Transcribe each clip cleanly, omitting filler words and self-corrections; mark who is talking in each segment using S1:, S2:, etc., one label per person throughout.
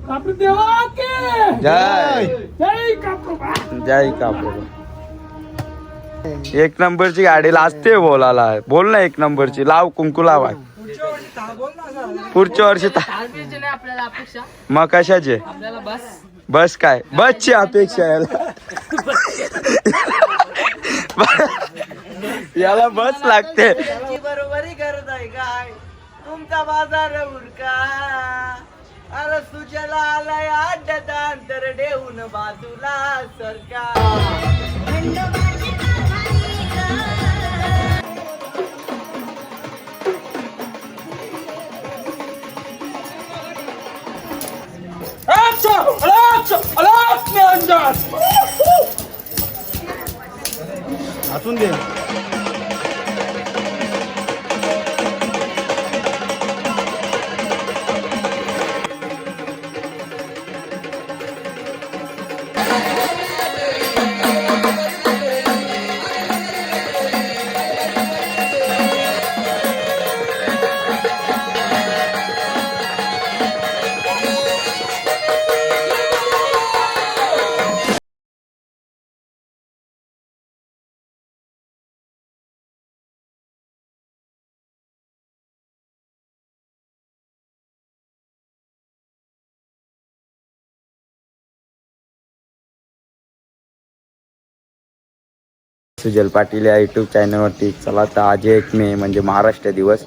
S1: जय जय कापू. एक नंबरची गाडी लाजते बोलायला. बोल ना एक नंबरची. लाव कुंकू लावा. पुढच्या वर्षी मग कशाचे बस काय बसची अपेक्षा याला बस लागते.
S2: बरोबरी करत आहे काय तुमचा बाजार उरका. अरे तुझ्याला आलाय आड्यात अंतर देऊन बाजूला सरकार.
S1: आतून दे. सुजल पाटील या यूट्यूब चॅनलवरती. चला तर आज 1 मे म्हणजे महाराष्ट्र दिवस.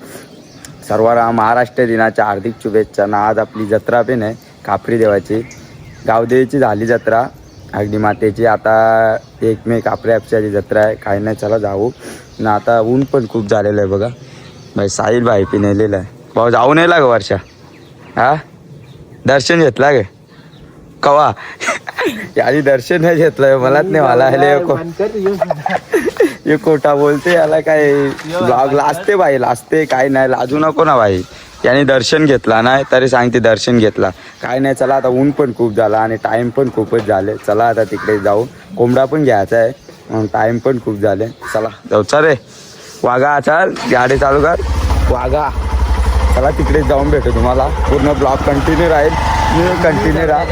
S1: सर्वांना महाराष्ट्र दिनाच्या हार्दिक शुभेच्छा. ना आज आपली जत्रा पण आहे कापरी देवाची. गावदेवीची झाली जत्रा अगदी मातेची. आता 1 मे कापरी आपशाची जत्रा आहे. काही नाही चला जाऊ ना. आता ऊन पण खूप झालेलं आहे बघा. भाई साहिल भाई पण नेलेलं आहे. भाऊ जाऊ नाही लाग वर्षा. हा दर्शन घेतला गे कवा याची दर्शन नाही घेतलं मलाच नाही. मला हे खोटा बोलते. याला काय लाजते भाई लाजते. काय नाही लाजू नको ना भाई. याने दर्शन घेतला नाही तरी सांगते दर्शन घेतला. काय नाही चला आता ऊन पण खूप झाला आणि टाइम पण खूपच झाले. चला आता तिकडे जाऊ. कोंबडा पण घ्यायचा आहे. टाइम पण खूप झाले. चला जाऊ. चल रे वागा चल गाडी चालू कर वागा. चला तिकडे जाऊन भेटू तुम्हाला. पूर्ण ब्लॉग कंटिन्यू राहील. कंटिन्यू राहा.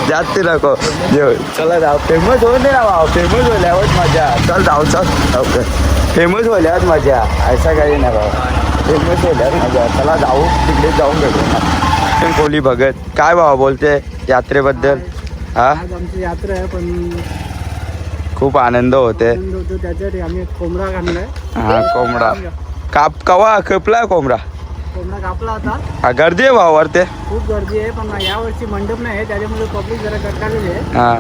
S1: जास्त नको जेव. चला जाऊ. फेमस होईल ना भाऊ. फेमस होल्यावर मजा. चल जाऊ चल. फेमस होल्यावर मजा. ऐसा काही नाही भाऊ. फेमस होल्यावर मजा. चला जाऊ तिकडे जाऊन भेटू. कोहली भगत काय भाऊ बोलते यात्रेबद्दल. हा
S2: आमची यात्रा आहे पण
S1: खूप आनंद होते.
S2: त्याच्यासाठी आम्ही कोंबडा आणलाय.
S1: हा कोंबडा कवा खपला कोंबडा.
S2: कोंबडा कापला होता.
S1: हा गर्दी आहे भाऊ वरते.
S2: खूप गर्दी आहे पण यावर्षी मंडप नाही आहे त्याच्यामुळे पब्लिक जरा कटकालेली आहे.
S1: हा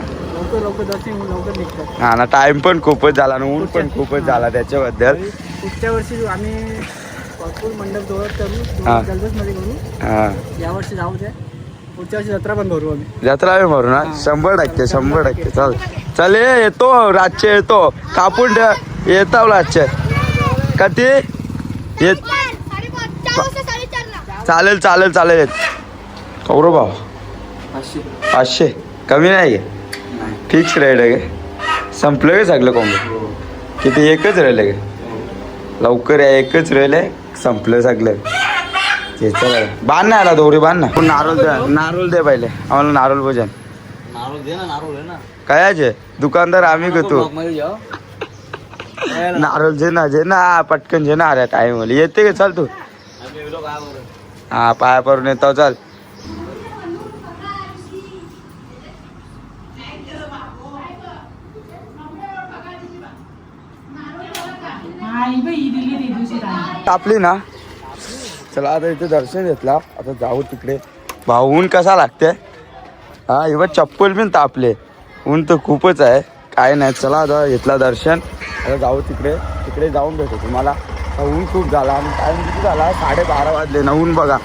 S2: लवकर दर्शन लवकर निघतात.
S1: हा ना टाइम पण खूपच झाला ना. ऊन पण खूपच झाला त्याच्याबद्दल.
S2: पुढच्या वर्षी आम्ही भरपूर मंडप जोरात करू. जल्लोषमध्ये करू.
S1: हा
S2: यावर्षी जाऊ द्या. पुढच्या वर्षी जत्रा पण भरू आम्ही.
S1: जत्रा बी भरू ना. 100% चल चल येतो. रातचे येतो. कापून येतो रातचे कधी येत. चालेल चालेल चालेल. कौरव भाऊ 500 कमी नाही गे. फिक्स रेट आहे गे. संपलं गे सगळं कोंबडं. किती एकच राहिलं गे. लवकर या एकच राहिले. संपलं सगळं. ते चल बांध नाही आला दोरी बांध ना. नारळ दे पहिले आम्हाला. नारळ भोजन कायचे दुकानदार आम्ही घेतो. नारळ जे ना पटकन जे ना. अरे टाइम येते का चाल तू. हा पाया परून येतो चल. आपली ना. चला आता इथे दर्शन घेतला. आता जाऊ तिकडे. भाऊ ऊन कसा लागते. हा हे बघ चप्पल पण तापले. ऊन तर खूपच आहे. काय नाही चला आता घेतला दर्शन. आता जाऊ तिकडे. तिकडे जाऊन भेटू तुम्हाला. ऊन खूप झाला आणि टाइम किती झाला 12:30 वाजले ना. ऊन बघा.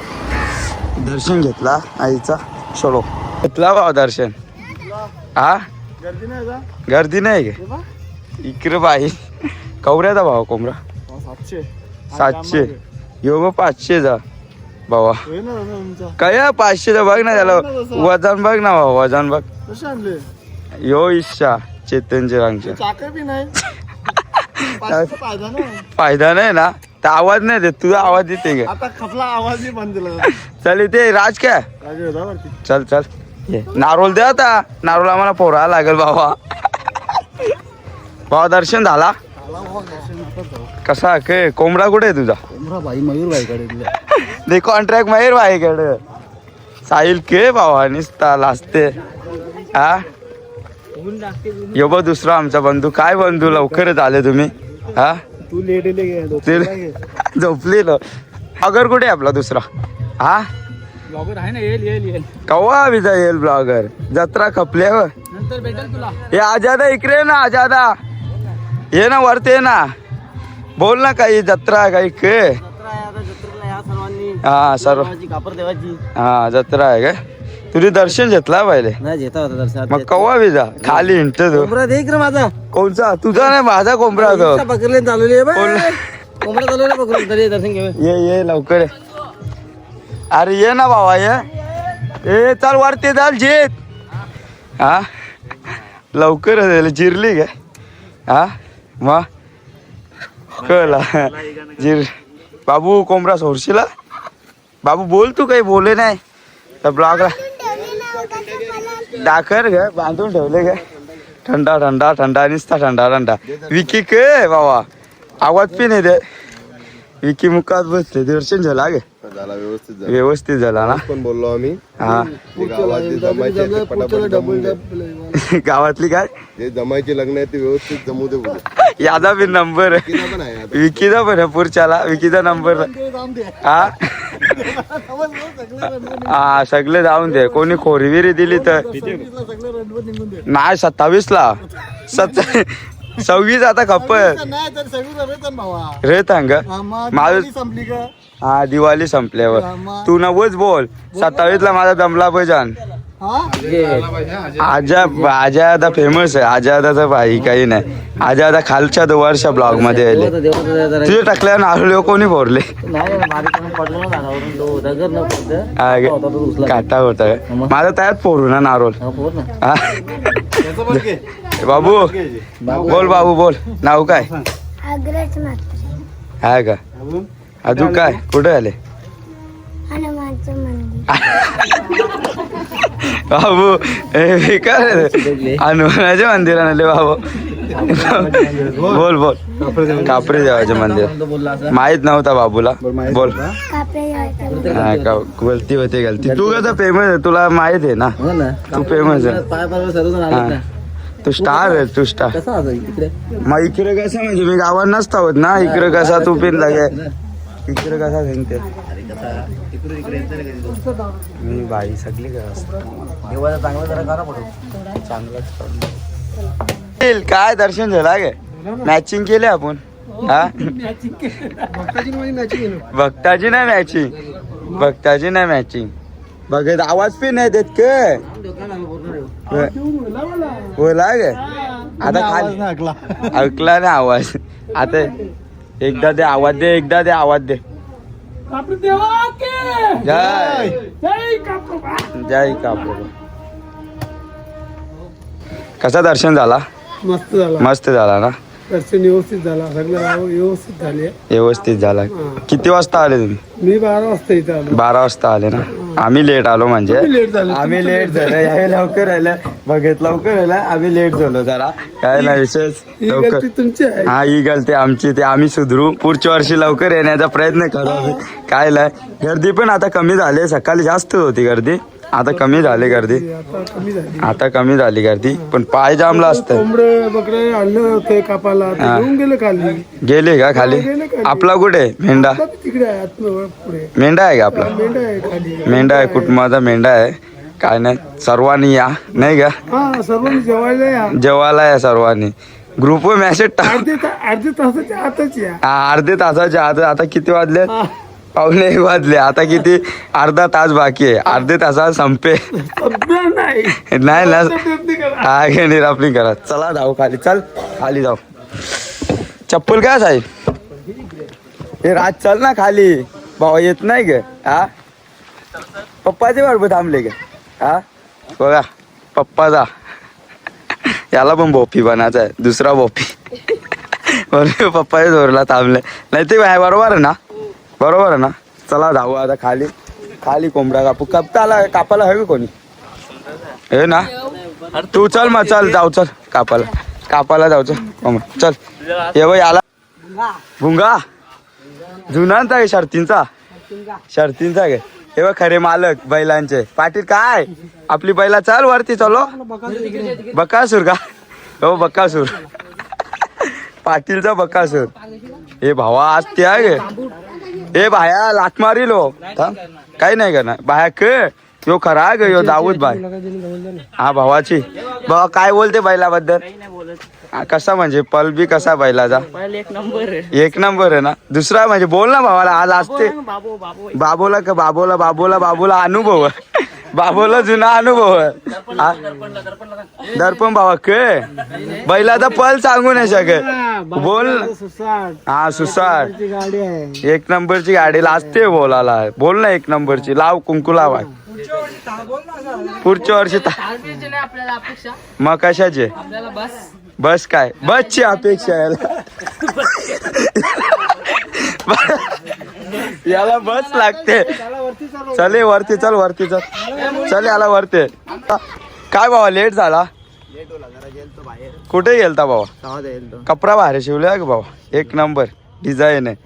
S1: दर्शन घेतला आईचा. चलो घेतला भाऊ दर्शन. हा
S2: गर्दी नाही का.
S1: गर्दी नाही गे इकडे बाई. कवऱ्याचा भाव कोंबडा 700. यो मग 500 जा बाबा. काय 500 बघ ना. त्याला वजन बघ ना भाऊ. वजन बघ. यो इच्छा चेतनचे रंगचे
S2: फायदा
S1: फायदा नाही ना. तर आवाज नाही देत, तुझा आवाज येते का?
S3: आता खपला आवाज नाही बंद दिला.
S1: चल इथे राज काय, चल चल ये नारोल दे आता, नारोल आम्हाला पोरायला लागेल बाबा. बाबा दर्शन झाला कसा काय? कोंबडा कुठे आहे तुझा?
S3: भाई मयूर भाईकडे
S1: दे कॉन्ट्रॅक्ट मयूर भाईकडे. साहिल के बाबा निसता लाजते. हा यो बघ दुसरा आमचा बंधू. काय बंधू लवकरच आले तुम्ही. हा
S3: तू लेट
S1: झोपली ना. ब्लॉगर कुठे आपला दुसरा? हा
S2: ब्लॉगर आहे ना, येईल
S1: कवा विजा येईल ब्लॉगर? जत्रा खपले हो.
S2: नंतर भेटेल तुला.
S1: हे आजादा इकडे ना, आजादा ये ना वरती ये ना, बोल ना काही जत्रा काही के. हा सर्व हा जत्रा आहे काय? तुझे दर्शन घेतला पहिले मग कवा विजा खाली हिंट तो
S3: देख रे माझा
S1: कोणचा? तुझा नाही माझा कोंबडा तो.
S3: पकडले चालवले दर्शन घे.
S1: ये लवकर ये. अरे ये ना बाबा ये. ए चल वरती चाल जीत. हा लवकर जिरली काय? हा मग कळला जिर. बाबू कोंबडा सोडशीला? बाबू बोल, तू काही बोले नाही तर ब्लॉगला दाखर ग बांधून ठेवले ग. थंडा थंडा थंडा निसता थंडा थंडा. विकी के बाबा आवाज पण येते. विकी मुखात बसले. दर्शन झाला गे?
S3: झाला
S1: व्यवस्थित झाला ना?
S3: पण बोललो आम्ही.
S1: हा गावातली काय
S3: जे जमायचे लग्न आहे ते व्यवस्थित जमू दे बोलू.
S1: यादा बी नंबर
S3: पण आहे आता.
S1: विकीचा पण आहे पुढच्याला. विकीचा नंबर हा हा सगळे जाऊन दे. कोणी खोरीविरी दिली तर नाही. 27ला 26 आता खप्पत रे थांग माझं.
S3: संपली का?
S1: हा दिवाळी संपल्यावर तू नवच बोल. 27ला माझा दमला भजन. आजा आजा आता फेमस आहे. आजा आता भाई काही नाही. आजा आता खालच्या 2 वर्षा ब्लॉग मध्ये आले. तुझे टाकल्या नारळ कोणी फोरले? काटा होता माझा त्यात फोडू ना नारोल. बाबू बोल, बाबू बोल. नाव काय? हाय का? अजून काय? कुठे आले बाबू? काय हनुमानाच्या मंदिरात आले बाबू. बोल बोल. कापरे देवाच्या मंदिर माहित नव्हता बाबूला. बोल. हा का गलती होते गलती. तू कसं फेमस आहे तुला माहित आहे ना? तू फेमस आहे. तू स्टार आहे. तू स्टार. मग इकडे कसा म्हणजे मी गावात नसता होत ना. इकडे कसा तू पिन लागे. इकडे कसा सांगते मी बाई सगळी देवाला चांगलं जरा करा पडू. चांगलं काय दर्शन झाला गे? मॅचिंग केली आपण. हा भक्ताची नाही मॅचिंग. भक्ताची नाही मॅचिंग. बघत आवाज पण नाही देत के बोला गे. आता खाली ऐकला ना आवाज. आता एकदा दे आवाज दे. एकदा दे आवाज दे. जय जय कापू. कसा दर्शन झाला?
S2: मस्त झाला.
S1: मस्त झाला ना?
S2: दर्शन व्यवस्थित झाला. सगळं व्यवस्थित झाले.
S1: व्यवस्थित झाला. किती वाजता आले तुम्ही?
S2: मी 12 वाजता इथे आलो.
S1: 12 वाजता आले ना? आम्ही लेट आलो म्हणजे आम्ही लेट झालं. यावेळी लवकर आलं बघत लवकर आलं. आम्ही लेट झालो जरा. काय नाही विशेष. लवकर
S2: तुमची आहे.
S1: हा ही गलती आमची. ते आम्ही सुधरू. पुढच्या वर्षी लवकर येण्याचा प्रयत्न करू आम्ही. काय नाही गर्दी पण आता कमी झाली. सकाळी जास्त होती गर्दी. आता कमी झाली गर्दी. आता कमी झाली गर्दी. पण पाय जामला असतं.
S2: कोंबडे बकरे आणलं होते कापाला. घेऊन गेले खाली.
S1: गेले का खाली? आपला कुठे मेंढा?
S2: तिकडे आहे पुढे.
S1: मेंढा आहे का आपला?
S2: मेंढा आहे खाली.
S1: मेंढा आहे. कुटुंबाचा मेंढा आहे. काय नाही सर्वांनी या नाही का?
S2: हा सर्वांनी जेवायला या.
S1: जेवायला या सर्वांनी. ग्रुपवर मेसेज टाक.
S2: अर्धे तासाच्या आताच या.
S1: अर्धे तासाच्या आत. आता किती वाजले? 1:15 वाजले. आता किती? अर्धा तास बाकी आहे. अर्धे तासात संपे नाही ना. हा घे निरापणी करा. चला जाऊ खाली. चल खाली जाऊ. चप्पल काय साहेब? हे राज चल ना खाली. भाऊ येत नाही ग. हा पप्पाचे बरोबर थांबले ग. हा बघा पप्पाचा. याला पण बोपी बनायचा आहे. दुसरा बोपी अरे पप्पा जोरला थांबले नाही ते बाय बरोबर आहे ना बरोबर आहे ना. चला जाऊ आता खाली खाली कोंबडा कापू कापायला हवी कोणी हे ना. तू चल मग चल जाऊ चल कापायला जाऊ चल ये बाई आला भुंगा जुनांचा आहे शर्तींचा गे हे बघ खरे मालक बैलांचे पाटील काय आपली बैला चल वरती चलो बकासूर का हो बकासूर पाटीलचा बकासूर हे भावा आज ते आहे हे भाया लाट मारी लो काही नाही करणार बाया क यो खरा ग यो दाऊद बाय हा भावाची भावा काय बोलते बैलाबद्दल कसा म्हणजे पल बी कसा बैलाचा एक नंबर आहे ना. दुसरा म्हणजे बोल ना भावाला आज असते बाबूला अनुभव बाबूला जुना अनुभव दर्पण भावा क बैलाचा पल सांगू नाही शकत बोल हा सुसाट एक नंबरची गाडी असते बोलायला बोल ना एक नंबरची लाव कुंकू लावा पुढच्या वर्षी मग कशाचे बस काय बसची अपेक्षा याला बस लागते चले वरती चल याला वरती काय बाबा लेट झाला कुठे गेलता बाबा कपडा बाहेर शिवला का बाबा एक नंबर डिझाईन आहे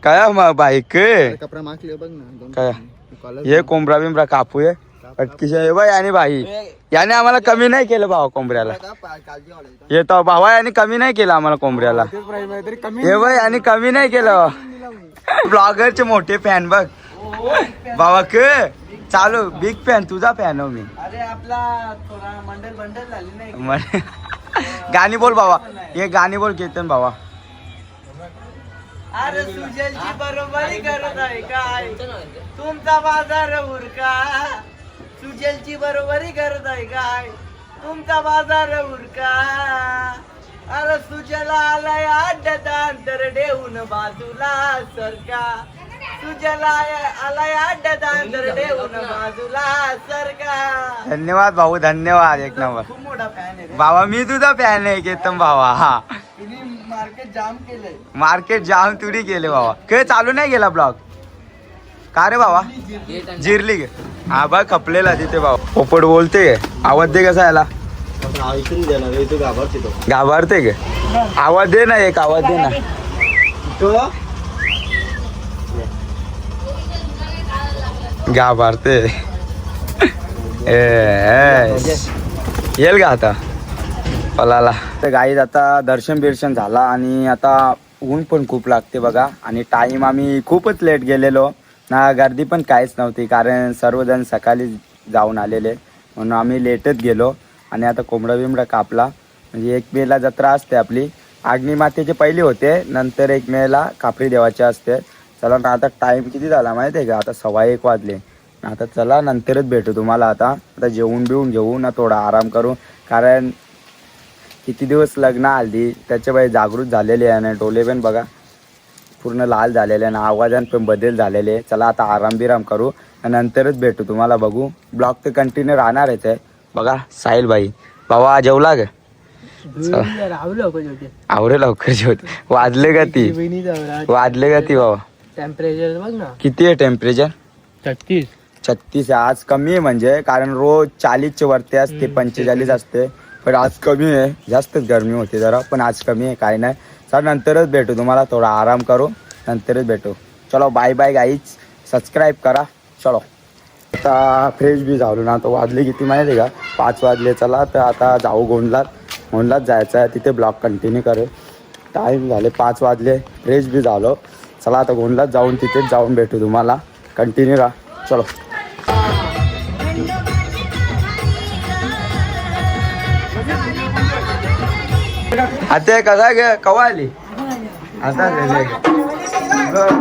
S1: काय बाईक
S2: कपडा मागले बघ ना
S1: काय हे कोंबडा बिंबडा कापू ये अटकीशा बाई आणि बाई याने आम्हाला कमी नाही केलं भावा कोंबड्याला येतो भावा याने कमी नाही केलं आम्हाला कोंबड्याला हे बाई आणि कमी नाही केलं ब्लॉगरचे मोठे फॅन बघ भावा क चालू बिग फॅन तुझा फॅन हो मी गाणी बोल भावा हे गाणी बोल केतन भावा
S4: अरे सुजलची बरोबरी करत आहे काय तुमचा बाजार उरका सुजलची बरोबरी करत आहे काय तुमचा बाजार उरका अरे सुजला आलाय अड्डदांतर देऊन बाजूला सरका सुजला आलाय अड्डदांतर देऊन बाजूला सरका.
S1: धन्यवाद भाऊ धन्यवाद एक नंबर
S4: खूप मोठा फॅन आहे
S1: भावा मी तुझा फॅन आहे केतन भावा हा
S4: तुम्ही मार्केट जाम केलंय
S1: मार्केट जाम तुडी केले बाबा काही चालू नाही गेला ब्लॉग का रे बाबा जिरली गे हा बघ खपलेला तिथे बाबा पोपट बोलते गे आवाज दे कसा याला घाबरते गे आवाज दे ना एक आवाज दे ना घाबरते येईल का आता पलाला तर गाईत आता दर्शन झाला आणि आता ऊन पण खूप लागते बघा आणि टाईम आम्ही खूपच लेट गेलेलो ना गर्दी पण काहीच नव्हती कारण सर्वजण सकाळी जाऊन आलेले म्हणून आम्ही लेटच गेलो आणि आता कोंबडा बिंबडा कापला म्हणजे 1 मेला जत्रा असते आपली आग्नी मातेचे पहिले होते नंतर 1 मेला कापरी देवाचे असते. चला ना आता टाईम किती झाला माहिती आहे का आता 1:15 वाजले आता चला नंतरच भेटू तुम्हाला आता जेवून बिवून घेऊ ना थोडा आराम करू कारण किती दिवस लग्न हल्दी त्याच्या बाई जागृत झालेले आहे आणि डोले पण बघा पूर्ण लाल झालेले आणि आवाजान पण बदल झालेले. चला आता आराम बिराम करू आणि नंतरच भेटू तुम्हाला बघू ब्लॉग तर कंटिन्यू राहणारच आहे. बघा साहिल भाई बाबा जेवला ग आवरे लवकर जेवत वाजले का ती बाबा
S2: टेम्परेचर बघ ना
S1: किती आहे टेम्परेचर 36 आज कमी आहे म्हणजे कारण रोज 40च्या वरती असते 45 असते पण आज कमी आहे जास्तच गरमी होती जरा पण आज कमी आहे काय नाही. चल नंतरच भेटू तुम्हाला थोडा आराम करू नंतरच भेटू. चलो बाय बाय गाईज सबस्क्राईब करा. चलो आता फ्रेश बी झालो ना तो वाजले किती माहिती आहे का 5 वाजले. चला तर आता जाऊ गोंडलाच जायचं आहे तिथे ब्लॉग कंटिन्यू करू. टाईम झाले 5 वाजले फ्रेश बी झालो. चला आता गोंडलाच जाऊन तिथेच जाऊन भेटू तुम्हाला कंटिन्यू राहा. चलो आता कसा गे कवा आली आता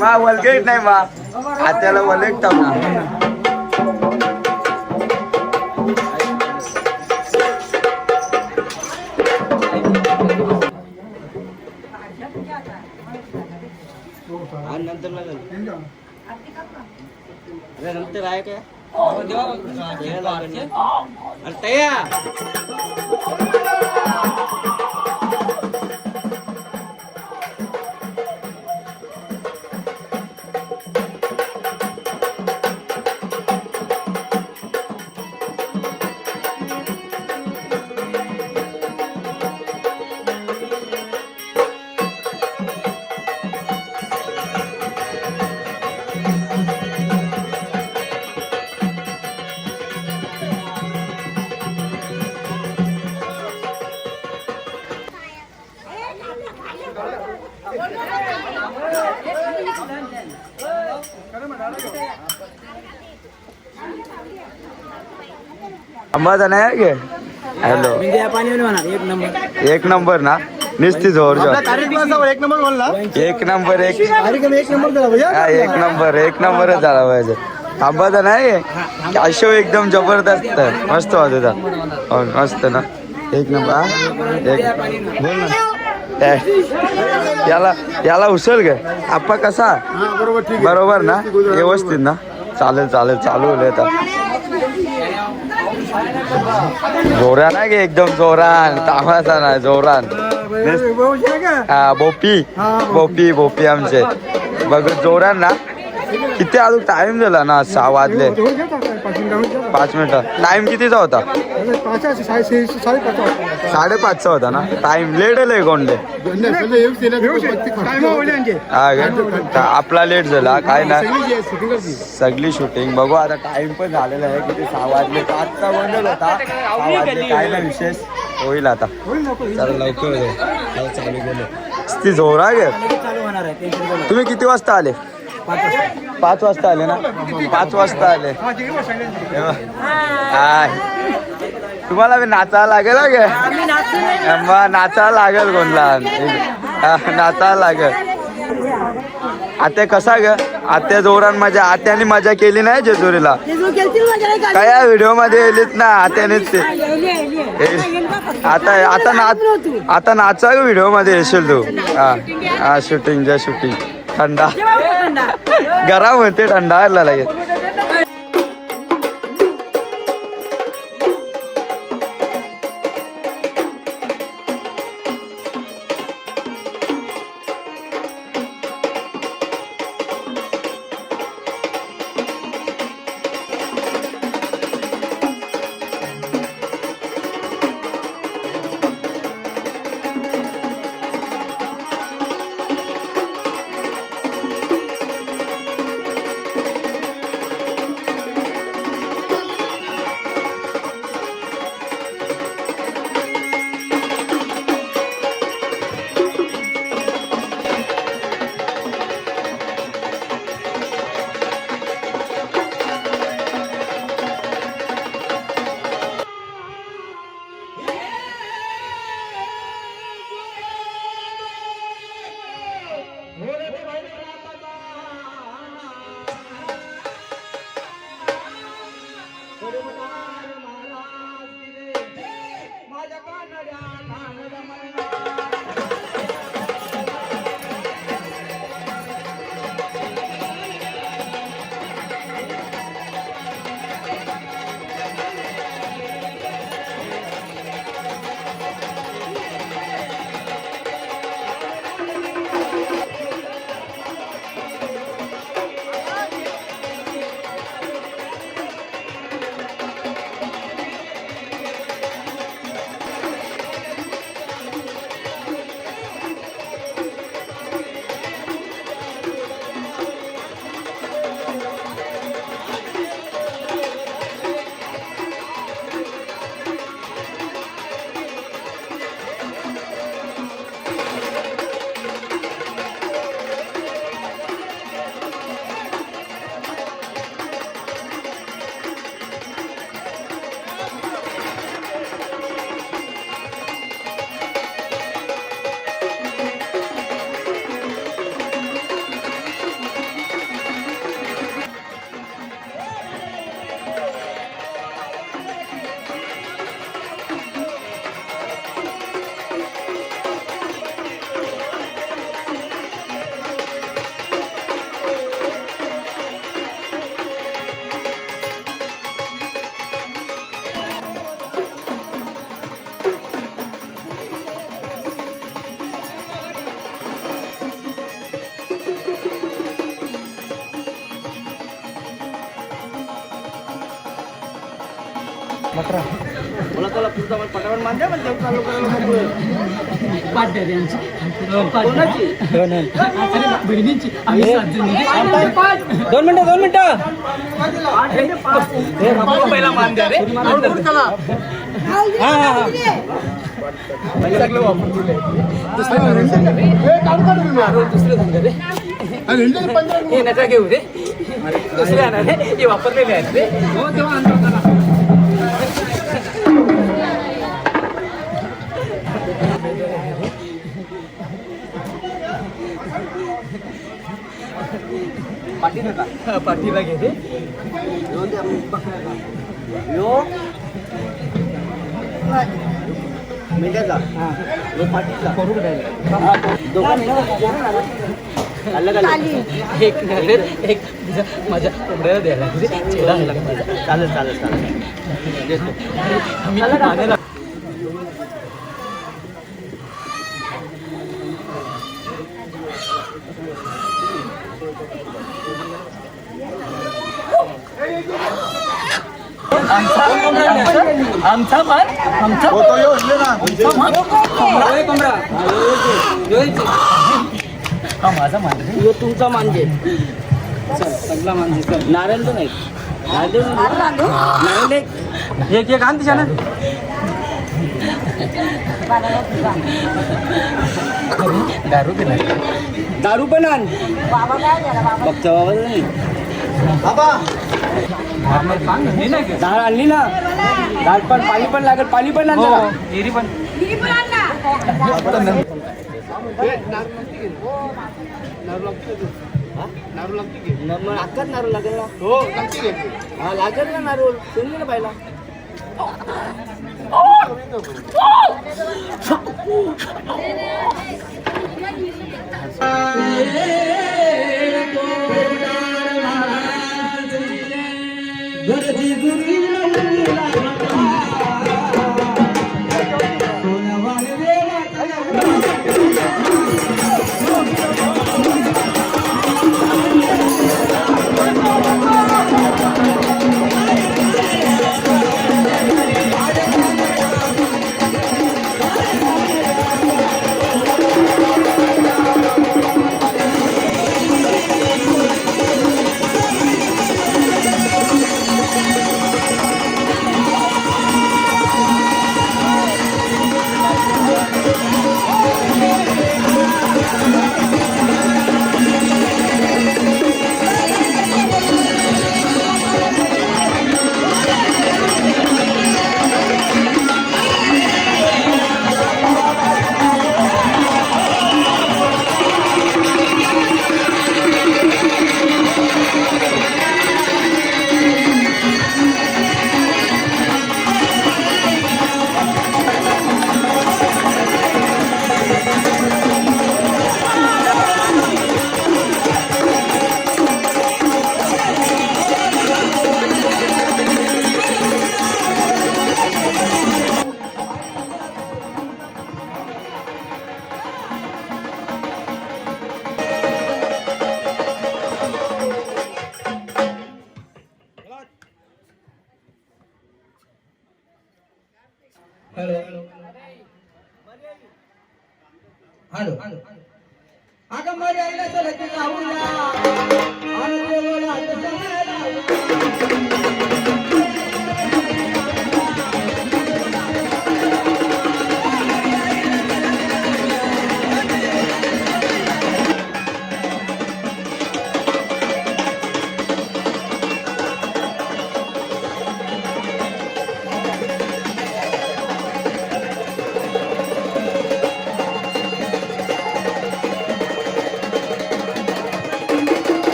S1: मा वलगेट नाही मा आत्याला वलगता ना
S4: नंतर आहे काय तया
S1: अंबाचा नाही गे हॅलो एक नंबर ना निस्ती जोर जोर
S3: एक नंबर बोलला
S1: एक नंबर एक
S3: एक नंबर
S1: हा, एक नंबरच झाला पाहिजे अंबाचा नाही अशो एकदम जबरदस्त मस्त वाजत होता. हो, मस्त ना एक नंबर हा? बोल ना याला उचल ग आप्पा कसा बरोबर ना व्यवस्थित ना चालेल चालू होईल आता जोरा ना गे एकदम जोरान तामाचा ना जोरान हा बोपी आमचे बघ जोरान ना किती अजून टाइम झाला ना 6 वाजले 5 मिनिटं टाइम कितीचा होता 5:30चा होता ना टाइम लेट आहे गोंडे हा आपला लेट झाला काय ना सगळी शूटिंग बघू आता टाइम पण झालेला आहे किती 6 वाजले 5चा बंदच होता 6 वाजले काय ना विशेष होईल आता चला लवकर चालू गेलो ती जोरा गे तुम्ही किती वाजता आले 5 वाजता आले ना 5 वाजता आले तुम्हाला मी नाचायला लागेल गे नाचायला लागेल कोणला नाचायला लागेल आता कसा ग आत्या जोरान आत्याने मजा केली नाही जेजुरीला काय व्हिडिओ मध्ये येलीत ना आत्यानेच ते आता नाचा व्हिडिओ मध्ये येशील तू हा शूटिंग थंडा गरम होते थंडा लगेच
S4: बोला चला पुढचा पटापट मांडा पण जेवण चालू करायला बहिणींची 2 मिनिटं पहिला मान द्या रे दुसरे नका घेऊ रे दुसरे आणा रे हे वापरलेले आहेत रे पाठी नका
S2: पाठीला घेते
S4: यो मेंढ्याचा यो पाठीचा
S2: करू
S4: अलग अलग
S2: एक एक माझ्या कोंबड्याला द्यायला
S4: चालेल चालेल चालेल
S2: देतो आमचा मान आमचा हा माझा मान रे.
S4: यो तुमचा मांजे
S2: सगळा मान
S4: नारायण तर नाही नारायण दे
S2: एक एक आण तिच्या ना दारू पिला
S4: दारू पण आण बघता बाबा नाही डाळ आणली ना डाळ पण पाणी पण लागेल पाणी पण आण जरा.
S2: एरी पण
S4: मग अक्काच नारू लागेल ना हा लागेल ना नारू तुम्ही ना पाहिला
S2: हॅलो अगं मरे आईला चला की जाऊया आणि देवाला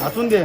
S3: हातून दे.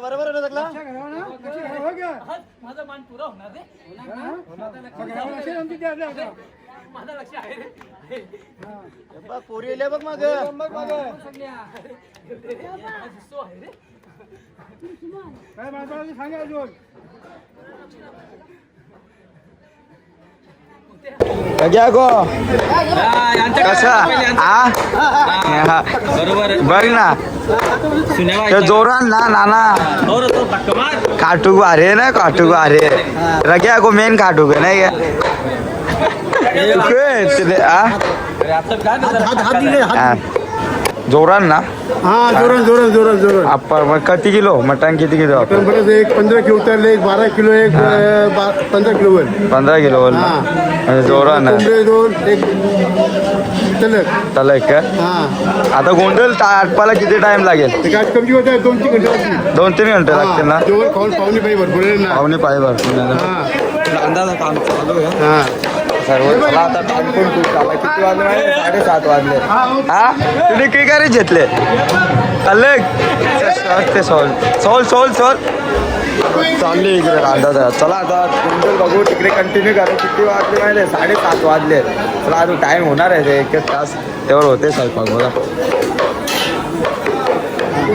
S3: बरोबर आहे ना
S2: माझा मान पुरा होणार रे. माझा लक्ष आहे रे.
S3: बघ पोरी येल्या बघ माग काय माझा सांगा अजून
S1: गग्या गो कसा
S4: बरोबर
S1: बघ ना ते जोरान ना नाना काटूक अरे ना काटूक अरे रग्या गो मेन काटूक आहे नाही का जोरान ना
S3: हाँ जोरन
S1: आपण मग किती किलो मटण किती किलो आपण
S3: बरं एक 15 किलो उतरले एक 12 किलो एक 15 किलो वर
S1: 15 किलो वर म्हणजे जोरान
S3: दोन एक
S1: तलक का
S3: हाँ
S1: आता गोंधळ आटपाला किती टाइम लागेल
S3: ते काय कमी होत आहे 2-3 घंटे
S1: 2-3 घंटे लागतील ना
S3: जेवण खाऊन पाहुणे पाहिजे भरपूर आहे ना
S1: पाहुणे पाहिजे भरपूर
S3: हाँ
S1: अंदाज काम चालू आहे
S3: हाँ
S1: सर्व चला आता टाइम पण खूप झाला किती वाजले माहिती 7:30 वाजले हा तुम्ही काय करे घेतले अलग ते सोल चालले इकडे अंदाज आहे चला आता गोंधळ बघू तिकडे कंटिन्यू करू किती वाजले माहिती 7:30 वाजले चला अजून टाइम होणार आहे ते 1 तास तेवढं होते स्वयंपाक बघा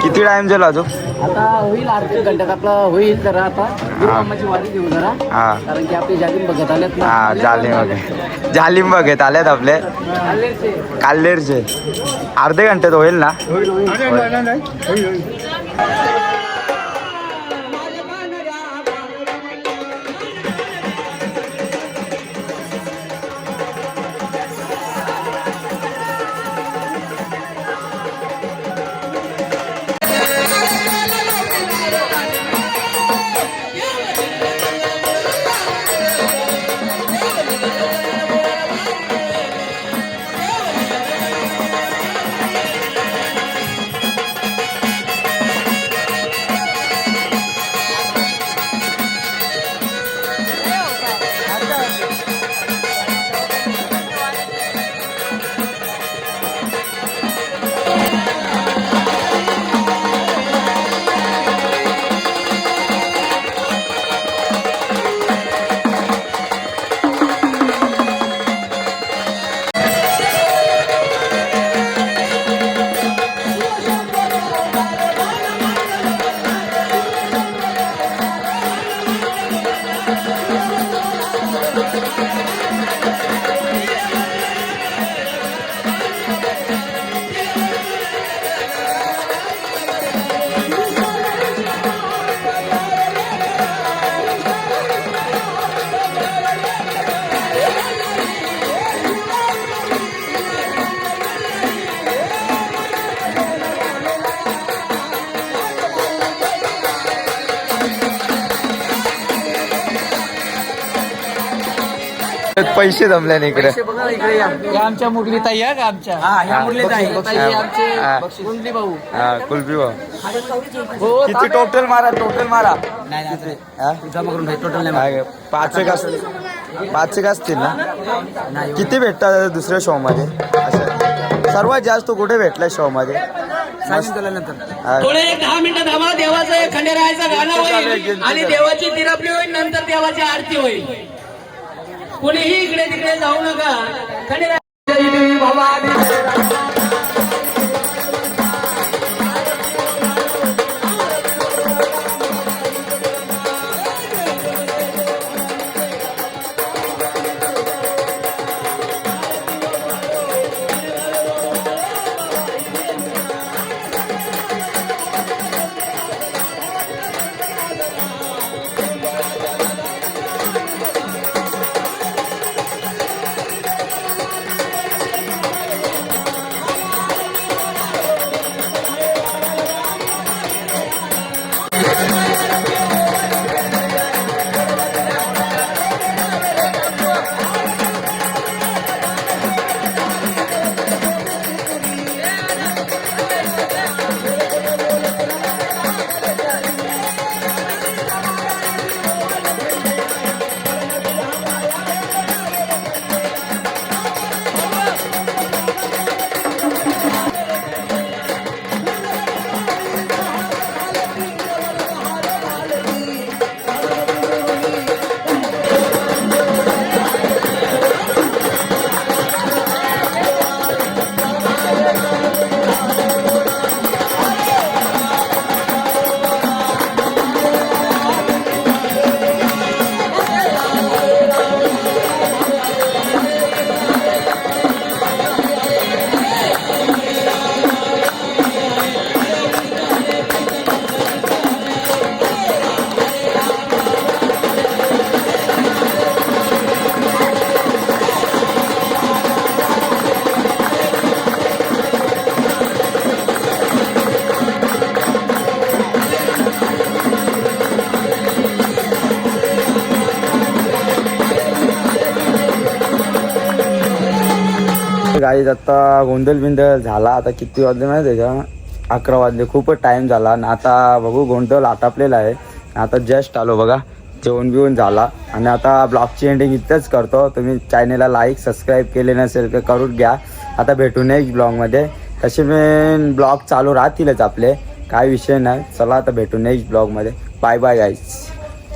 S1: किती टाइम झाला अजून
S4: आता होईल अर्ध्या घंट्यात आपला होईल जरा आता कामाची वारी घेऊ जरा
S1: हा
S4: कारण की आपले जालिम बघत आलेत ना
S1: हा जालिम बघत आलेत आपले काल्लेरचे अर्धे घंट्यात होईल ना पैसे जमले इकडे
S2: आमच्या मुरली ताई आहे का आमच्या आमचे कुंडली भाऊ
S1: कुल्फी भाऊ किती टोटल मारा
S4: जमा करून टोटल
S1: काय, 5 असतील ना किती भेटतात दुसऱ्या शो मध्ये असं सर्वात जास्त कुठे भेटला शो मध्ये
S2: थोडे 10 मिनिटं थांबा देवाचं एक खंडेरायाचं गाणं होईल आणि देवाची तिरपली होईल नंतर देवाची आरती होईल कोणीही इकडे तिकडे जाऊ नका खंडेराय
S1: गाईज आता गोंधळ बिंदल झाला. आता किती वाजले माहिती आहे का? 11 वाजले. खूपच टाईम झाला आणि आता बघू गोंधळ आटापलेला आहे. आता जस्ट आलो बघा, जेवण बिवून झाला आणि आता ब्लॉगची एंडिंग इथंच करतो. तुम्ही चॅनेलला लाईक सबस्क्राईब केले नसेल तर करून घ्या. आता भेटू नेक्स्ट ब्लॉगमध्ये. तसे मी ब्लॉग चालू राहतीलच आपले, काय विषय नाही. चला आता भेटू नेक्स्ट ब्लॉगमध्ये. Bye bye guys.